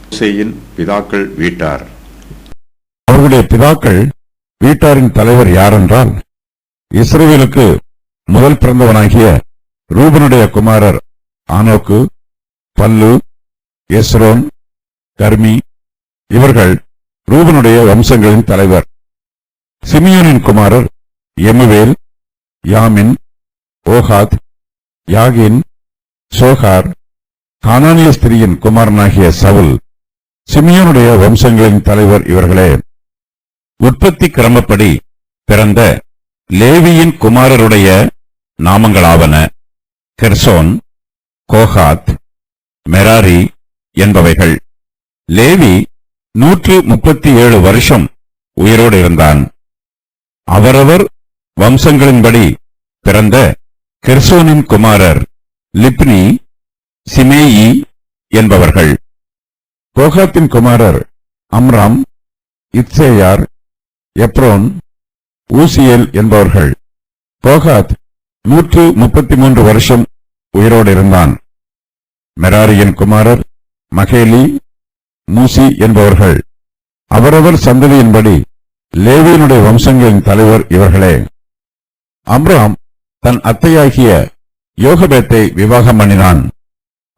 மோசேயின் பிதாக்கள் வீட்டார். அவர்களுடைய பிதாக்கள் வீட்டாரின் தலைவர் யாரென்றால், இஸ்ரவேலுக்கு முதல் பிறந்தவனாகிய ரூபனுடைய குமாரர் ஆனோக்கு, பல்லு, எஸ்ரோன், கர்மி. இவர்கள் ரூபனுடைய வம்சங்களின் தலைவர். சிமியோனின் குமாரர் எமுவேல், யாமின், ஓஹாத், யாகின், சோகார். கானானிய ஸ்திரியின் குமாரனாகிய சவுல். சிமியோனுடைய வம்சங்களின் தலைவர் இவர்களே. உற்பத்தி கிரமப்படி பிறந்த லேவியின் குமாரருடைய நாமங்களாவன: கெர்சோன், கோஹாத், மெராரி என்பவைகள். லேவி 137 வருஷம் உயிரோடு இருந்தான். அவரவர் வம்சங்களின்படி பிறந்த கெர்சோனின் குமாரர் லிப்னி, சிமேயி என்பவர்கள். கோகாத்தின் குமாரர் அம்ராம், இத்சேயார், எப்ரோன், ஊசியேல் என்பவர்கள். கோகாத் 133 வருஷம் உயிரோடு இருந்தான். மெராரியின் குமாரர் மகேலி, மூசி என்பவர்கள். அவரவர் சந்ததியின்படி லேவியனுடைய வம்சங்களின் தலைவர் இவர்களே. அம்ராம் தன் அத்தையாகிய யோகபேத்தை விவாகம் பண்ணினான்.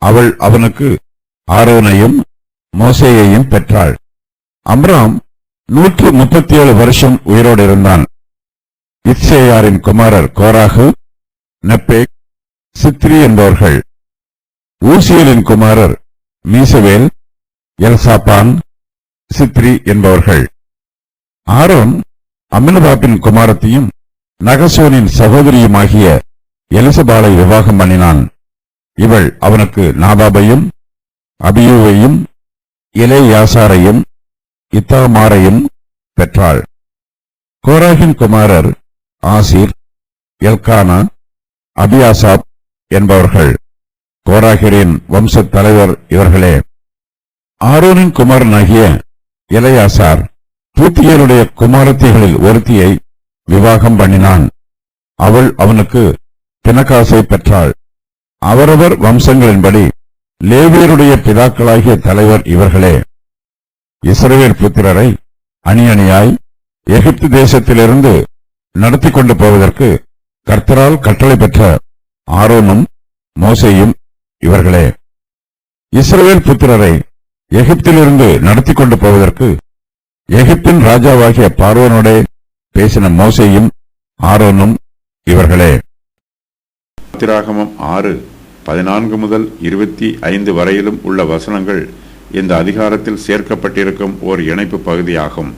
அவள் அவனுக்கு ஆரோனையும் மோசேயையும் பெற்றாள். அம்ராம் 137 வருஷம் உயிரோடு இருந்தான். இத்சேயாரின் குமாரர் கோராகு, நெப்பேக், சித்ரி என்பவர்கள். ஊசியலின் குமாரர் மீசவேல், எல்சாபான், சித்ரி என்பவர்கள். ஆரோன் அம்மினதாபின் குமாரத்தையும் நகசோனின் சகோதரியுமாகிய எலிசபாலை விவாகம் பண்ணினான். இவள் அவனுக்கு நாதாபையும் அபியூவையும் எலேயாசாரையும் இத்தாமாரையும் பெற்றாள். கோராகின் குமாரர் ஆசீர், எல்கானா, அபியாசாப் என்பவர்கள். கோராகிரின் வம்சத் தலைவர் இவர்களே. ஆரோனின் குமாரனாகிய எலையாசார் பூத்தியலுடைய குமாரத்திகளில் ஒருத்தியை விவாகம் பண்ணினான். அவள் அவனுக்கு பினகாசை பெற்றாள். அவரவர் வம்சங்களின்படி லேவியருடைய பிதாக்களாகிய தலைவர் இவர்களே. இஸ்ரவேல் புத்திரரை அணி அணியாய் எகிப்து தேசத்திலிருந்து நடத்தி கொண்டு போவதற்கு கர்த்தரால் கட்டளை பெற்ற ஆரோனும் மோசேயும் இவர்களே. இஸ்ரவேல் புத்திரரை எகிப்திலிருந்து நடத்தி கொண்டு போவதற்கு எகிப்தின் ராஜாவாகிய பார்வோனோடே பேசின மோசேயும் ஆரோனும் இவர்களே. யாத்திராகமம் 6:14 முதல் 25 வரையிலும் உள்ள வசனங்கள் இந்த அதிகாரத்தில் சேர்க்கப்பட்டிருக்கும் ஓர் இணைப்பு பகுதியாகும்.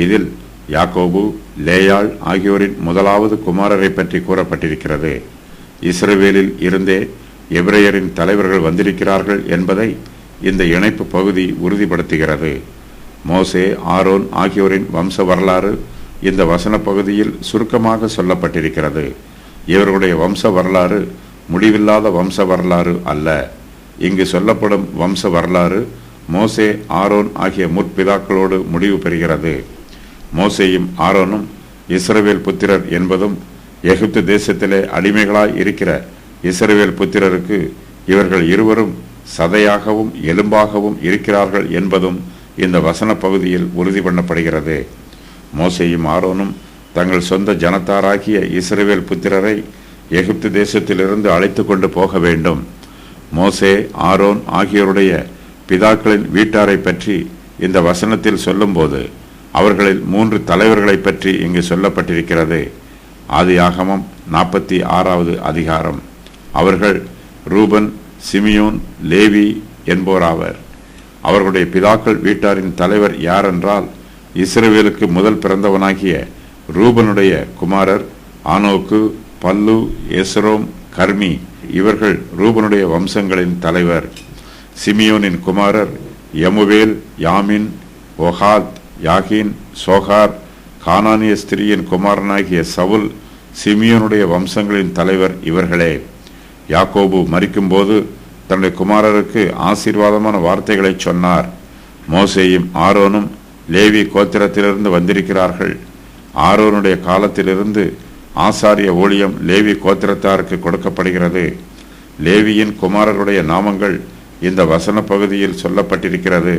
இதில் யாக்கோபு, லேயாள் ஆகியோரின் முதலாவது குமாரரை பற்றி கூறப்பட்டிருக்கிறது. இஸ்ரவேலில் இருந்தே எபிரேயரின் தலைவர்கள் வந்திருக்கிறார்கள் என்பதை இந்த இணைப்பு பகுதி உறுதிப்படுத்துகிறது. மோசே, ஆரோன் ஆகியோரின் வம்ச வரலாறு இந்த வசன பகுதியில் சுருக்கமாக சொல்லப்பட்டிருக்கிறது. இவர்களுடைய வம்ச வரலாறு முடிவில்லாத வம்ச வரலாறு அல்ல. இங்கு சொல்லப்படும் வம்ச வரலாறு மோசே, ஆரோன் ஆகிய முற்பிதாக்களோடு முடிவு பெறுகிறது. மோசேயும் ஆரோனும் இஸ்ரவேல் புத்திரர் என்பதும் எகிப்து தேசத்திலே அடிமைகளாய் இருக்கிற இஸ்ரவேல் புத்திரருக்கு இவர்கள் இருவரும் சதையாகவும் எலும்பாகவும் இருக்கிறார்கள் என்பதும் இந்த வசன பகுதியில் உறுதி பண்ணப்படுகிறது. மோசேயும் ஆரோனும் தங்கள் சொந்த ஜனத்தாராகிய இஸ்ரவேல் புத்திரரை எகிப்து தேசத்திலிருந்து அழைத்து கொண்டு போக வேண்டும். மோசே, ஆரோன் ஆகியோருடைய பிதாக்களின் வீட்டாரை பற்றி இந்த வசனத்தில் சொல்லும்போது அவர்களில் 3 தலைவர்களை பற்றி இங்கு சொல்லப்பட்டிருக்கிறது. ஆதியாகமம் 46வது அதிகாரம். அவர்கள் ரூபன், சிமியோன், லேவி என்போராவர். அவர்களுடைய பிதாக்கள் வீட்டாரின் தலைவர் யாரென்றால், இஸ்ரவேலுக்கு முதல் பிறந்தவனாகிய ரூபனுடைய குமாரர் ஆனோக்கு, பல்லு, எஸ்ரோம், கர்மி. இவர்கள் ரூபனுடைய வம்சங்களின் தலைவர். சிமியோனின் குமாரர் எமுவேல், யாமின், ஓஹாத், யாகின், சோகார். கானானிய ஸ்திரியின் குமாரனாகிய சவுல் சிமியோனுடைய வம்சங்களின் தலைவர் இவர்களே. யாக்கோபு மரிக்கும்போது தன்னுடைய குமாரருக்கு ஆசீர்வாதமான வார்த்தைகளை சொன்னார். மோசேயும் ஆரோனும் லேவி கோத்திரத்திலிருந்து வந்திருக்கிறார்கள். ஆரோனுடைய காலத்திலிருந்து ஆசாரிய ஊழியம் லேவி கோத்திரத்தாருக்கு கொடுக்கப்படுகிறது. லேவியின் குமாரருடைய நாமங்கள் இந்த வசன பகுதியில் சொல்லப்பட்டிருக்கிறது.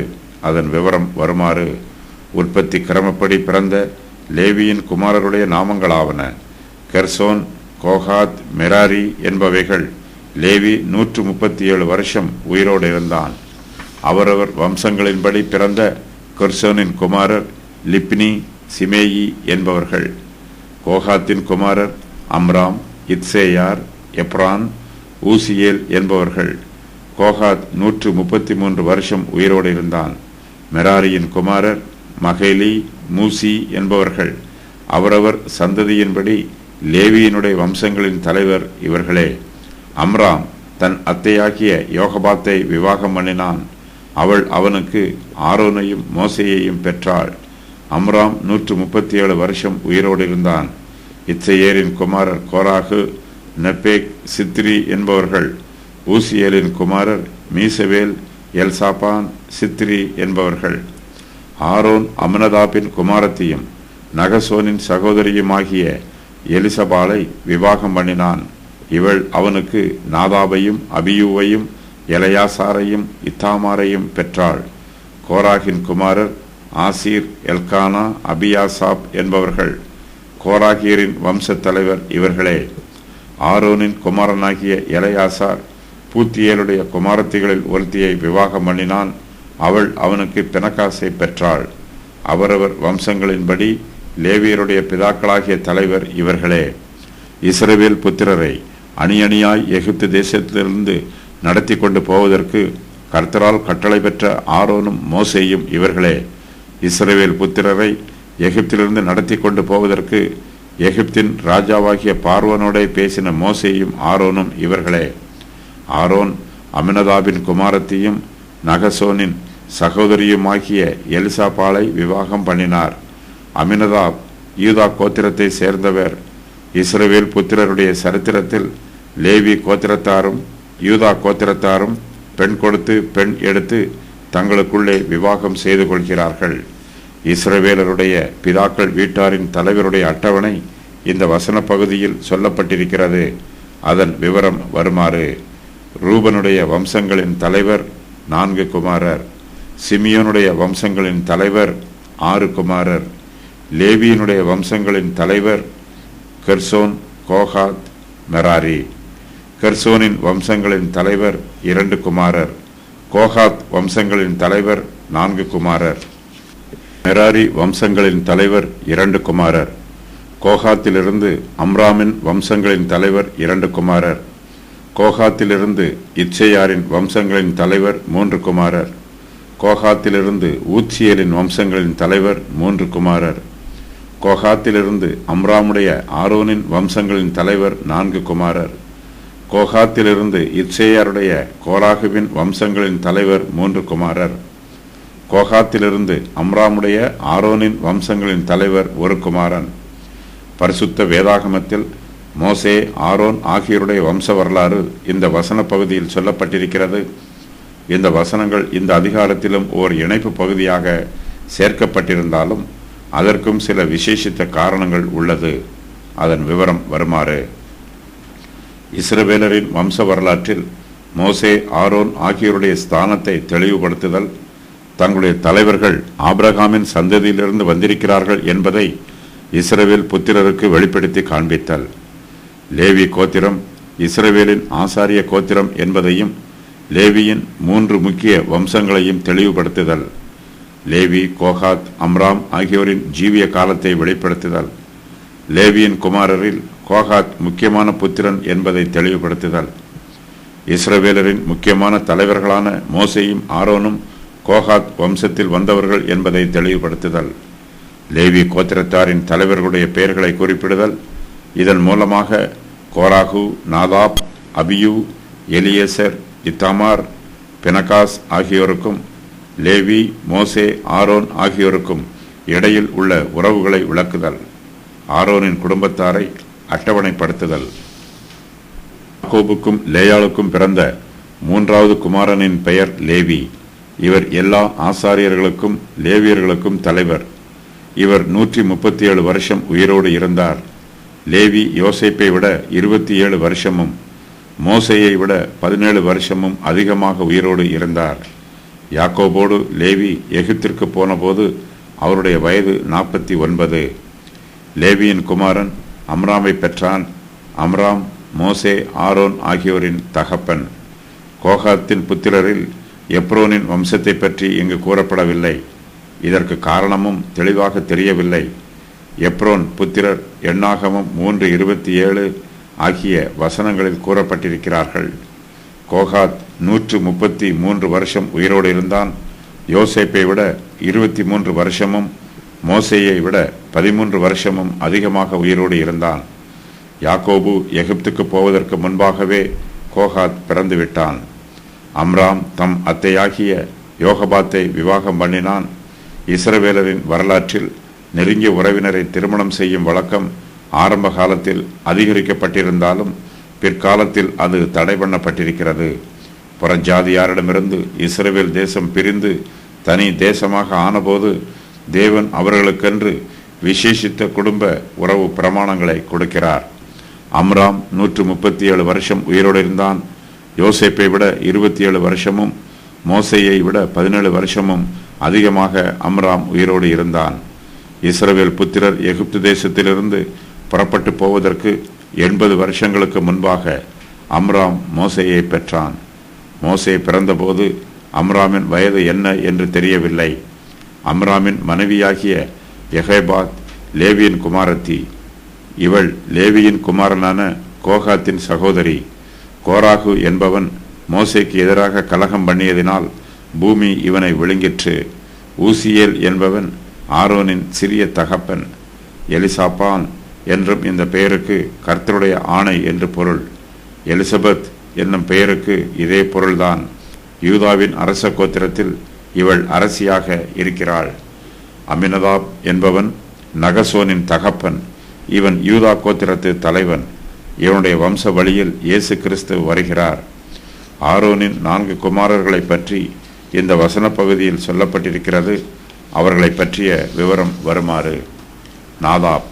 அதன் விவரம் வருமாறு: உற்பத்தி கிரமப்படி பிறந்த லேவியின் குமாரருடைய நாமங்களாவன: கெர்சோன், கோகாத், மெராரி என்பவைகள். லேவி 137 வருஷம் உயிரோடு இருந்தான். அவரவர் வம்சங்களின்படி பிறந்த கெர்சோனின் குமாரர் லிப்னி, சிமேயி என்பவர்கள். கோகாத்தின் குமாரர் அம்ராம், இத்சேயார், எப்ரான், ஊசியேல் என்பவர்கள். கோகாத் 133 வருஷம் உயிரோடு இருந்தான். மெராரியின் குமாரர் மகேலி, மூசி என்பவர்கள். அவரவர் சந்ததியின்படி லேவியினுடைய வம்சங்களின் தலைவர் இவர்களே. அம்ராம் தன் அத்தையாகிய யோகபாத்தை விவாகம் பண்ணினான். அவள் அவனுக்கு ஆரோனையும் மோசேயையும் பெற்றாள். அம்ராம் 137 வருஷம் உயிரோடு இருந்தான். இத்சேயரின் குமாரர் கோராகு, நெப்பேக், சித்ரி என்பவர்கள். ஊசியேலின் குமாரர் மீசவேல், எல்சாபான், சித்ரி என்பவர்கள். ஆரோன் அம்னதாபின் குமாரத்தியும் நகசோனின் சகோதரியுமாகிய எலிசபாலை விவாகம் பண்ணினான். இவள் அவனுக்கு நாதாபையும் அபியூவையும் எலையாசாரையும் இத்தாமாரையும் பெற்றாள். கோராகின் குமாரர் ஆசீர், எல்கானா, அபியாசாப் என்பவர்கள். கோராகியரின் வம்சத் தலைவர் இவர்களே. ஆரோனின் குமாரனாகிய எலையாசார் பூத்தியேலுடைய குமாரத்திகளில் ஒருத்தியை விவாகம் பண்ணினான். அவள் அவனுக்கு பினகாசை பெற்றாள். அவரவர் வம்சங்களின்படி லேவியருடைய பிதாக்களாகிய தலைவர் இவர்களே. இஸ்ரவேல் புத்திரரை அணி அணியாய் எகிப்து தேசத்திலிருந்து நடத்தி கொண்டு போவதற்கு கர்த்தரால் கட்டளை பெற்ற ஆரோனும் மோசேயும் இவர்களே. இஸ்ரவேல் புத்திரரை எகிப்திலிருந்து நடத்தி கொண்டு போவதற்கு எகிப்தின் ராஜாவாகிய பார்வோனோட பேசின மோசேயும் ஆரோனும் இவர்களே. ஆரோன் அமினதாபின் குமாரத்தையும் நகசோனின் சகோதரியுமாகிய எலிசாபாலை விவாகம் பண்ணினார். அமினதாப் யூதா கோத்திரத்தை சேர்ந்தவர். இஸ்ரவேல் புத்திரருடைய சரித்திரத்தில் லேவி கோத்திரத்தாரும் யூதா கோத்திரத்தாரும் பெண் கொடுத்து பெண் எடுத்து தங்களுக்குள்ளே விவாகம் செய்து கொள்கிறார்கள். இஸ்ரவேலருடைய பிதாக்கள் வீட்டாரின் தலைவருடைய அட்டவணை இந்த வசன பகுதியில் சொல்லப்பட்டிருக்கிறது. அதன் விவரம் வருமாறு: ரூபனுடைய வம்சங்களின் தலைவர் 4 குமாரர். சிமியோனுடைய வம்சங்களின் தலைவர் 6 குமாரர். லேவியினுடைய வம்சங்களின் தலைவர் கெர்சோன், கோகாத், மெராரி. கெர்சோனின் வம்சங்களின் தலைவர் 2 குமாரர். கோகாத் வம்சங்களின் தலைவர் 4 குமாரர். மெராரி வம்சங்களின் தலைவர் 2 குமாரர். கோகாத்திலிருந்து அம்ராமின் வம்சங்களின் தலைவர் 2 குமாரர். கோகாத்திலிருந்து இத்சேயாரின் வம்சங்களின் தலைவர் 3 குமாரர். கோகாத்திலிருந்து ஊத்சியேலின் வம்சங்களின் தலைவர் 3 குமாரர். கோகாத்திலிருந்து அம்ராமுடைய ஆரோனின் வம்சங்களின் தலைவர் 4 குமாரர். கோகாத்திலிருந்து இத்சேயாருடைய கோராகுவின் வம்சங்களின் தலைவர் 3 குமாரர். கோகாத்திலிருந்து அம்ராமுடைய ஆரோனின் வம்சங்களின் தலைவர் 1 குமாரன். பரிசுத்த வேதாகமத்தில் மோசே, ஆரோன் ஆகியோருடைய வம்ச வரலாறு இந்த வசன பகுதியில் சொல்லப்பட்டிருக்கிறது. இந்த வசனங்கள் இந்த அதிகாரத்திலும் ஓர் இணைப்பு பகுதியாக சேர்க்கப்பட்டிருந்தாலும் அதற்கும் சில விசேஷித்த காரணங்கள் உள்ளது. அதன் விவரம் வருமாறு: இஸ்ரவேலரின் வம்ச வரலாற்றில் மோசே, ஆரோன் ஆகியோருடைய ஸ்தானத்தை தெளிவுபடுத்துதல், தங்களுடைய தலைவர்கள் ஆபிரகாமின் சந்ததியிலிருந்து வந்திருக்கிறார்கள் என்பதை இஸ்ரவேல் புத்திரருக்கு வெளிப்படுத்தி காண்பித்தல், லேவி கோத்திரம் இஸ்ரவேலின் ஆசாரிய கோத்திரம் என்பதையும் லேவியின் 3 முக்கிய வம்சங்களையும் தெளிவுபடுத்துதல், லேவி, கோகாத், அம்ராம் ஆகியோரின் ஜீவிய காலத்தை வெளிப்படுத்துதல், லேவியின் குமாரரில் கோகாத் முக்கியமான புத்திரன் என்பதை தெளிவுபடுத்துதல், இஸ்ரவேலரின் முக்கியமான தலைவர்களான மோசேயும் ஆரோனும் கோகாத் வம்சத்தில் வந்தவர்கள் என்பதை தெளிவுபடுத்துதல், லேவி கோத்திரத்தாரின் தலைவர்களுடைய பெயர்களை குறிப்பிடுதல். இதன் மூலமாக கோராகு, நாதாப், அபியூ, எலியேசர், இத்தாமார், பினகாஸ் ஆகியோருக்கும் லேவி, மோசே, ஆரோன் ஆகியோருக்கும் இடையில் உள்ள உறவுகளை விளக்குதல், ஆரோனின் குடும்பத்தாரை அட்டவணைப்படுத்துதல். யாக்கோபுக்கும் லேயாளுக்கும் பிறந்த 3வது குமாரனின் பெயர் லேவி. இவர் எல்லா ஆசாரியர்களுக்கும் லேவியர்களுக்கும் தலைவர். இவர் 137 வருஷம் உயிரோடு இருந்தார். லேவி யோசேப்பை விட 27 வருஷமும் மோசேயை விட 17 வருஷமும் அதிகமாக உயிரோடு இருந்தார். யாக்கோபோடு லேவி எகிப்திற்கு போனபோது அவருடைய வயது 49. லேவியின் குமாரன் அம்ராமை பெற்றான். அம்ராம் மோசே, ஆரோன் ஆகியோரின் தகப்பன். கோகாத்தின் புத்திரரில் எப்ரோனின் வம்சத்தை பற்றி இங்கு கூறப்படவில்லை. இதற்கு காரணமும் தெளிவாக தெரியவில்லை. எப்ரோன் புத்திரர் எண்ணாகமம் 3:27 ஆகிய வசனங்களில் கூறப்பட்டிருக்கிறார்கள். கோகாத் 133 வருஷம் உயிரோடு இருந்தான். யோசேப்பை விட 23 வருஷமும் மோசேயை விட 13 வருஷமும் அதிகமாக உயிரோடு இருந்தான். யாக்கோபு எகிப்துக்கு போவதற்கு முன்பாகவே கோகாத் பிறந்து விட்டான். அம்ராம் தம் அத்தையாகிய யோகபாத்தை விவாகம் பண்ணினான். இஸ்ரவேலரின் வரலாற்றில் நெருங்கிய உறவினரை திருமணம் செய்யும் வழக்கம் ஆரம்ப காலத்தில் அதிகரிக்கப்பட்டிருந்தாலும் பிற்காலத்தில் அது தடை பண்ணப்பட்டிருக்கிறது. புறஜாதியாரிடமிருந்து இஸ்ரவேல் தேசம் பிரிந்து தனி தேசமாக ஆனபோது தேவன் அவர்களுக்கென்று விசேஷித்த குடும்ப உறவு பிரமாணங்களை கொடுக்கிறார். அம்ராம் 137 வருஷம் உயிரோடு இருந்தான். யோசேப்பை விட 27 வருஷமும் மோசேயை விட 17 வருஷமும் அதிகமாக அம்ராம் உயிரோடு இருந்தான். இஸ்ரவேல் புத்திரர் எகிப்து தேசத்திலிருந்து புறப்பட்டு போவதற்கு 80 வருஷங்களுக்கு முன்பாக அம்ராம் மோசேயை பெற்றான். மோசே பிறந்தபோது அம்ராமின் வயது என்ன என்று தெரியவில்லை. அம்ராமின் மனைவியாகிய யெகேபாத் லேவியின் குமாரத்தி. இவள் லேவியின் குமாரனான கோகாத்தின் சகோதரி. கோராகு என்பவன் மோசேக்கு எதிராக கலகம் பண்ணியதினால் பூமி இவனை விழுங்கிற்று. ஊசியேல் என்பவன் ஆரோனின் சிறிய தகப்பன். எலிசாப்பான் என்றும் இந்த பெயருக்கு கர்த்தருடைய ஆணை என்று பொருள். எலிசபெத் என்னும் பெயருக்கு இதே பொருள்தான். யூதாவின் அரச கோத்திரத்தில் இவள் அரசியாக இருக்கிறாள். அமினதாப் என்பவன் நகசோனின் தகப்பன். இவன் யூதா கோத்திரத்து தலைவன். இவனுடைய வம்ச வழியில் இயேசு கிறிஸ்து வருகிறார். ஆரோனின் 4 குமாரர்களை பற்றி இந்த வசன பகுதியில் சொல்லப்பட்டிருக்கிறது. அவர்களை பற்றிய விவரம் வருமாறு. நாதாப்,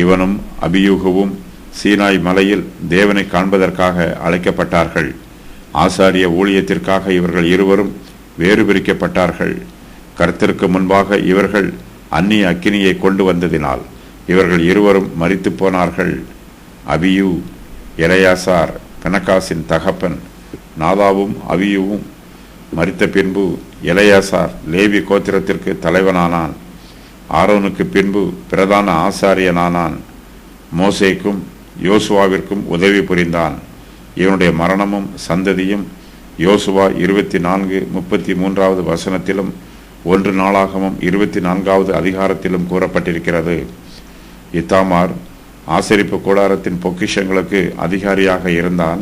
இவனும் அபியூகுவும் சீனாய் மலையில் தேவனை காண்பதற்காக அழைக்கப்பட்டார்கள். ஆசாரிய ஊழியத்திற்காக இவர்கள் இருவரும் வேறு பிரிக்கப்பட்டார்கள். கர்த்தருக்கு முன்பாக இவர்கள் அந்நிய அக்கினியை கொண்டு வந்ததினால் இவர்கள் இருவரும் மரித்து போனார்கள். அபியூ எலெயாசார் பினகாசின் தகப்பன். நாதாவும் அபியூவும் மரித்த பின்பு எலெயாசார் லேவி கோத்திரத்திற்கு தலைவனானான். ஆரோனுக்கு பின்பு பிரதான ஆசாரியனானான். மோசேக்கும் யோசுவாவிற்கும் உதவி புரிந்தான். இவனுடைய மரணமும் சந்ததியும் யோசுவா 24:33 வசனத்திலும் 1 நாளாகமம் 24வது அதிகாரத்திலும் கூறப்பட்டிருக்கிறது. இத்தாமார் ஆசரிப்பு கூடாரத்தின் பொக்கிஷங்களுக்கு அதிகாரியாக இருந்தான்.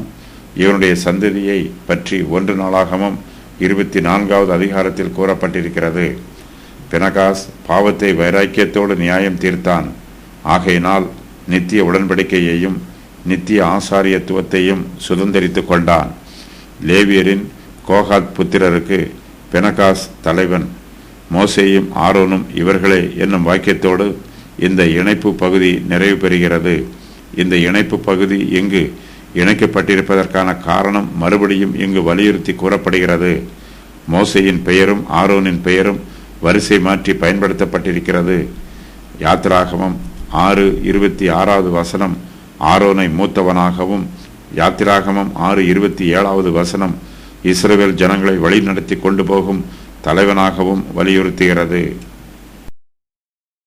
இவனுடைய சந்ததியை பற்றி 1 நாளாகமம் 24வது அதிகாரத்தில் கூறப்பட்டிருக்கிறது. பினகாஸ் பாவத்தை வைராக்கியத்தோடு நியாயம் தீர்த்தான். ஆகையினால் நித்திய உடன்படிக்கையையும் நித்திய ஆசாரியத்துவத்தையும் சுதந்திரித்து கொண்டான். லேவியரின் கோகாத் புத்திரருக்கு பினகாஸ் தலைவன். மோசேயும் ஆரோனும் இவர்களே என்னும் வாக்கியத்தோடு இந்த இணைப்பு பகுதி நிறைவு பெறுகிறது. இந்த இணைப்பு பகுதி இங்கு இணைக்கப்பட்டிருப்பதற்கான காரணம் மறுபடியும் இங்கு வலியுறுத்தி கூறப்படுகிறது. மோசேயின் பெயரும் ஆரோனின் பெயரும் வரிசை மாற்றி பயன்படுத்தப்பட்டிருக்கிறது. யாத்திராகமம் 6:26 வசனம் ஆரோனை மூத்தவனாகவும், யாத்திராகமம் 6:27 வசனம் இஸ்ரவேல் ஜனங்களை வழிநடத்தி கொண்டு போகும் தலைவனாகவும் வலியுறுத்துகிறது.